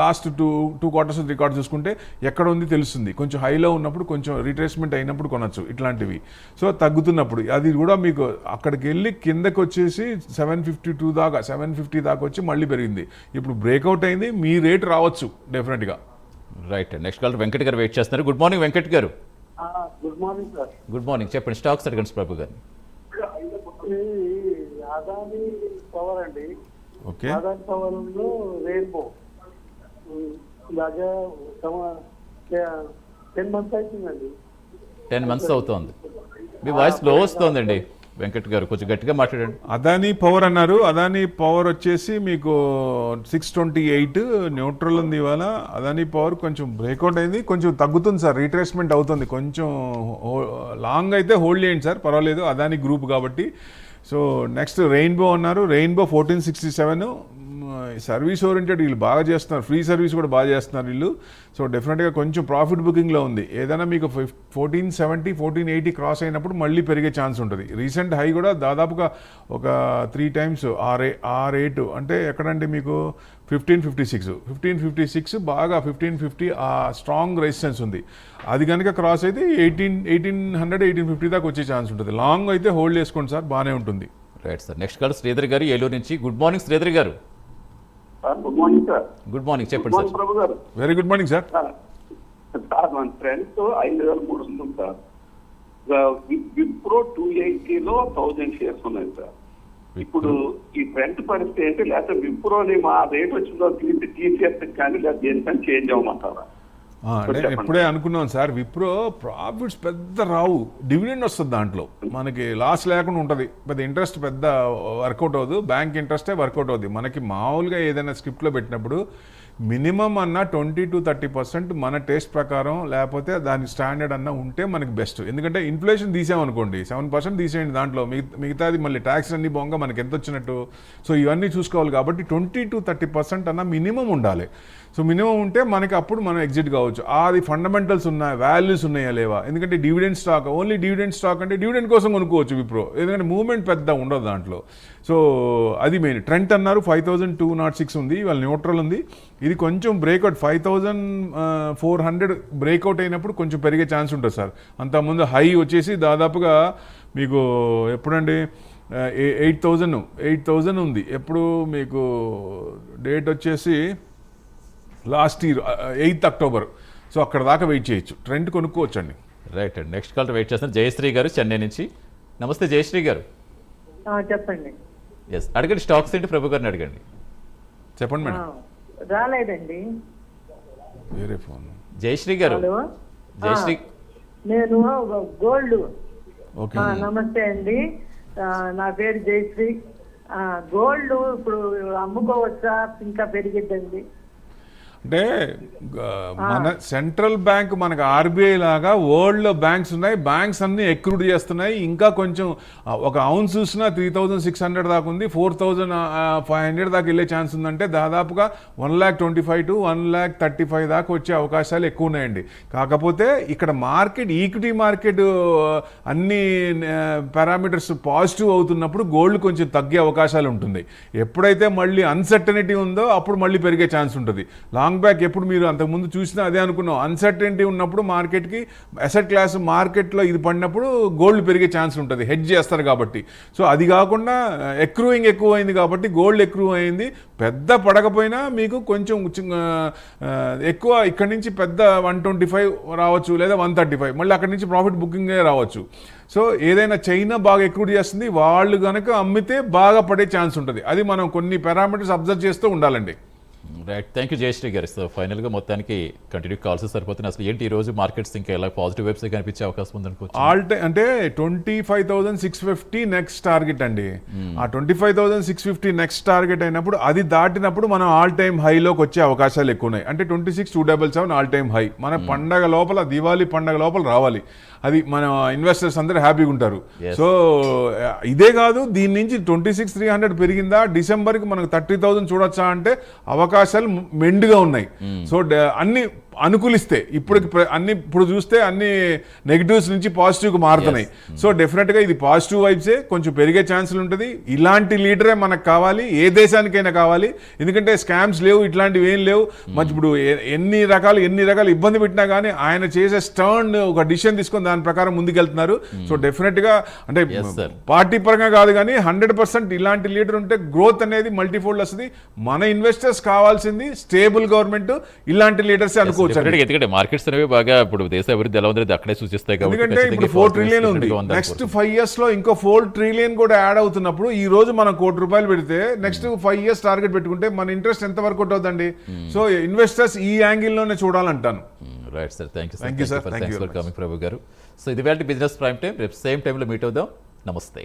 లాస్ట్ టూ క్వార్టర్స్ 3 quarters చూసుకుంటే ఎక్కడ ఉంది తెలుస్తుంది. కొంచెం హైలో ఉన్నప్పుడు కొంచెం రీట్రేస్మెంట్ అయినప్పుడు కొనొచ్చు ఇట్లాంటివి. సో తగ్గుతున్నప్పుడు అది కూడా మీకు అక్కడికి వెళ్ళి కిందకి వచ్చేసి 752 దాకా 750 దాకా వచ్చి మళ్ళీ పెరిగింది. ఇప్పుడు బ్రేక్అవుట్ అయింది. మీ రేట్ రావచ్చు డెఫినెట్గా. రైట్. నెక్స్ట్ కాల్ వెంకట్ గారు వెయిట్ చేస్తున్నారు. గుడ్ మార్నింగ్ వెంకట్ గారు. Good morning sir. Good morning, చెప్పండి. స్టాక్స్ అడగండి ప్రభు గారు. అదాని పవర్ అండి. ఓకే, అదాని పవర్ లో రెయిన్బో ఇలాగా 10 months అవుతుందండి. 10 months అవుతోంది. మీ వాయిస్ లో వస్తుందండి వెంకట్ గారు, కొంచెం గట్టిగా మాట్లాడండి. అదానీ పవర్ అన్నారు. అదానీ పవర్ వచ్చేసి మీకు 628 న్యూట్రల్ ఉంది ఇవాళ. అదానీ పవర్ కొంచెం బ్రేక్అవుట్ అయింది, కొంచెం తగ్గుతుంది సార్, రీట్రేస్మెంట్ అవుతుంది. కొంచెం లాంగ్ అయితే హోల్డ్ చేయండి సార్, పర్వాలేదు, అదానీ గ్రూప్ కాబట్టి. సో నెక్స్ట్ రెయిన్బో అన్నారు. రెయిన్బో 1467. సర్వీస్ ఓరియంటెడ్ వీళ్ళు బాగా చేస్తున్నారు, ఫ్రీ సర్వీస్ కూడా బాగా చేస్తున్నారు వీళ్ళు. సో డెఫినెట్గా కొంచెం ప్రాఫిట్ బుకింగ్లో ఉంది. ఏదైనా మీకు 1470 1480 క్రాస్ అయినప్పుడు మళ్ళీ పెరిగే ఛాన్స్ ఉంటుంది. రీసెంట్ హై కూడా దాదాపుగా ఒక 3 times ఆ రేటు అంటే ఎక్కడంటే మీకు 1556 బాగా 1550 ఆ స్ట్రాంగ్ రెసిస్టెన్స్ ఉంది. అది కనుక క్రాస్ అయితే 1800 1850 దాకా వచ్చే ఛాన్స్ ఉంటుంది. లాంగ్ అయితే హోల్డ్ చేసుకోండి సార్, బాగానే ఉంటుంది. Right sir. Next call Sridhar గారు ఏలూరు నుంచి. గుడ్ మార్నింగ్ శ్రీధర్ గారు. Good morning sir. Good morning, చెప్పండి sir. Prabhu garu. Very good morning sir. Sir మన ఫ్రెండ్స్ 5300 సార్. విప్రో 280 లో 1000 shares ఉన్నాయి సార్. ఇప్పుడు ఈ ఫ్రంట్ పరిస్థితి ఏంటి? లేకపోతే విప్రోని మా రేట్ వచ్చిందో తీసేస్తే కానీ లేదా దేనికని చేంజ్ అవ్వమంటారా? అంటే ఎప్పుడే అనుకున్నాం సార్, విప్రో ప్రాఫిట్స్ పెద్ద రావు, డివిడెండ్ వస్తుంది దాంట్లో, మనకి లాస్ లేకుండా ఉంటుంది. పెద్ద ఇంట్రెస్ట్ పెద్ద వర్కౌట్ అవ్వదు, బ్యాంక్ ఇంట్రెస్టే వర్కౌట్ అవుతుంది. మనకి మామూలుగా ఏదైనా స్క్రిప్ట్లో పెట్టినప్పుడు మినిమం అన్న 20 to 30% మన టేస్ట్ ప్రకారం, లేకపోతే దాని స్టాండర్డ్ అన్న ఉంటే మనకి బెస్ట్. ఎందుకంటే ఇన్ఫ్లేషన్ తీసామనుకోండి 7% తీసేయండి, దాంట్లో మిగతాది మళ్ళీ ట్యాక్స్ అన్ని బొంగ మనకి ఎంత వచ్చినట్టు. సో ఇవన్నీ చూసుకోవాలి కాబట్టి 20 to 30% అన్న మినిమం ఉండాలి. సో మినిమం ఉంటే మనకి అప్పుడు మనం ఎగ్జిట్ కావచ్చు. అది ఫండమెంటల్స్ ఉన్నాయి, వాల్యూస్ ఉన్నాయా లేవా. ఎందుకంటే dividend stock, only dividend stock అంటే డివిడెండ్ కోసం కొనుక్కోవచ్చు విప్రో, ఎందుకంటే మూవ్మెంట్ పెద్ద ఉండదు దాంట్లో. సో అది మెయిన్. ట్రెంట్ అన్నారు 5206 ఉంది, ఇవాళ న్యూట్రల్ ఉంది. ఇది కొంచెం బ్రేక్అవుట్ 5400 బ్రేక్అవుట్ అయినప్పుడు కొంచెం పెరిగే ఛాన్స్ ఉంటుంది సార్. అంతకుముందు హై వచ్చేసి దాదాపుగా మీకు ఎప్పుడండి 8000 ఉంది. ఎప్పుడు మీకు డేట్ వచ్చేసి last year 8th October. So అక్కడ దాకా వెయిట్ చేయొచ్చు, ట్రెండ్ కొనుక్కోవచ్చు అండి. రైట్ అండి. నెక్స్ట్ కాల్ వెయిట్ చేస్తున్నారు జయశ్రీ గారు చెన్నై నుంచి. నమస్తే జయశ్రీ గారు. చెప్పండి. ఎస్, అడగండి. స్టాక్స్ ఏంటి ప్రభు గారిని అడగండి. చెప్పండి మేడం. రాలేదండి. వేరే ఫోన్. జయశ్రీ గారు, హలో. జయశ్రీ నేను గోల్డ్. ఓకే. నమస్తే అండి, నా పేరు జయశ్రీ. గోల్డ్ ఇప్పుడు అమ్ముకోవచ్చా, ఇంకా పెరిగిద్దండి? అంటే మన సెంట్రల్ బ్యాంక్ మనకు ఆర్బీఐ లాగా వరల్డ్లో బ్యాంక్స్ ఉన్నాయి, బ్యాంక్స్ అన్ని ఎక్రూడ్ చేస్తున్నాయి. ఇంకా కొంచెం ఒక అవున్స్ చూసినా 3600 దాకా ఉంది, 4500 దాకా వెళ్ళే ఛాన్స్ ఉందంటే దాదాపుగా 1,25,000 to 1,35,000 దాకా వచ్చే అవకాశాలు ఎక్కువ ఉన్నాయండి. కాకపోతే ఇక్కడ మార్కెట్, ఈక్విటీ మార్కెట్ అన్ని పారామీటర్స్ పాజిటివ్ అవుతున్నప్పుడు గోల్డ్ కొంచెం తగ్గే అవకాశాలు ఉంటుంది. ఎప్పుడైతే మళ్ళీ అన్సర్టనిటీ ఉందో అప్పుడు మళ్ళీ పెరిగే ఛాన్స్ ఉంటుంది. లాంగ్ బ్యాక్ ఎప్పుడు మీరు అంతకుముందు చూసినా అదే అనుకున్నాం, అన్సర్టనిటీ ఉన్నప్పుడు మార్కెట్కి అసెట్ క్లాస్ మార్కెట్లో ఇది పడినప్పుడు గోల్డ్ పెరిగే ఛాన్స్ ఉంటుంది, హెడ్జ్ చేస్తారు కాబట్టి. సో అది కాకుండా ఎక్రూయింగ్ ఎక్కువ అయింది కాబట్టి గోల్డ్ ఎక్కువ అయింది. పెద్ద పడకపోయినా మీకు కొంచెం ఎక్కువ ఇక్కడి నుంచి పెద్ద 125 రావచ్చు, లేదా 135, మళ్ళీ అక్కడి నుంచి ప్రాఫిట్ బుకింగే రావచ్చు. సో ఏదైనా చైనా బాగా ఎక్కువ చేస్తుంది, వాళ్ళు కనుక అమ్మితే బాగా పడే ఛాన్స్ ఉంటుంది. అది మనం కొన్ని పారామీటర్స్ అబ్జర్వ్ చేస్తూ ఉండాలండి. రైట్, థ్యాంక్ యూ జయశ్రీ గారు. సో ఫైనల్గా మొత్తానికి కంటిన్యూ కాల్స్ సరిపోతున్నాయి. అసలు ఏంటి ఈ రోజు మార్కెట్స్ ఇంకా ఎలా పాజిటివ్ వైబ్స్ కనిపించే అవకాశం ఉందనుకోవచ్చు? అంటే 25,650 నెక్స్ట్ టార్గెట్ అండి. ఆ 25,650 నెక్స్ట్ టార్గెట్ అయినప్పుడు, అది దాటినప్పుడు మనం ఆల్ టైమ్ హైలోకి వచ్చే అవకాశాలు ఎక్కువ ఉన్నాయి. అంటే 26,277 ఆల్ టైమ్ హై మన పండగ లోపల, దివాళీ పండగ లోపల రావాలి. అది మన ఇన్వెస్టర్స్ అందరూ హ్యాపీగా ఉంటారు. సో ఇదే కాదు, దీని నుంచి 26,300 పెరిగిందా, డిసెంబర్కి మనకు 30,000 చూడొచ్చా అంటే అవకాశాలు మెండుగా ఉన్నాయి. సో అన్ని అనుకూలిస్తే ఇప్పుడు చూస్తే అన్ని నెగిటివ్స్ నుంచి పాజిటివ్కి మారుతున్నాయి. సో డెఫినెట్గా ఇది పాజిటివ్ వైబ్సే, కొంచెం పెరిగే ఛాన్సులు ఉంటుంది. ఇలాంటి లీడరే మనకు కావాలి, ఏ దేశానికైనా కావాలి. ఎందుకంటే స్కామ్స్ లేవు, ఇట్లాంటివి ఏం లేవు. మంచి ఇప్పుడు ఎన్ని రకాలు ఇబ్బంది పెట్టినా కానీ ఆయన చేసే స్టర్న్ ఒక డిసిషన్ తీసుకొని దాని ప్రకారం ముందుకెళ్తున్నారు. సో డెఫినెట్గా అంటే పార్టీ పరంగా కాదు కానీ 100% ఇలాంటి లీడర్ ఉంటే గ్రోత్ అనేది మల్టీఫోల్డ్ వస్తుంది. మన ఇన్వెస్టర్స్ కావాల్సింది స్టేబుల్ గవర్నమెంట్, ఇలాంటి లీడర్స్ అనుకో. ఎందుకంటే మార్కెట్స్ అనేవి బాగా ఇప్పుడు దేశ అభివృద్ధి ఎలా ఉంది అక్కడే సూచిస్తాయి. ఎందుకంటే ఇప్పుడు 4 ట్రిలియన్ ఉంది, నెక్స్ట్ 5 years లో ఇంకో 4 ట్రిలియన్ కూడా యాడ్ అవుతున్నప్పుడు ఈ రోజు మనం ₹1,00,00,000 పెడితే నెక్స్ట్ 5 years టార్గెట్ పెట్టుకుంటే మన ఇంట్రెస్ట్ ఎంత వరకు అవుతుందండి? సో ఇన్వెస్టర్స్ ఈ యాంగిల్ లోనే చూడాలంటాను. Right sir, thank you sir, thanks for coming Prabhu garu. So ఇది బిజినెస్ ప్రైమ్ టైం. రేపు సేమ్ టైంలో మీట్ అవుదాం. నమస్తే.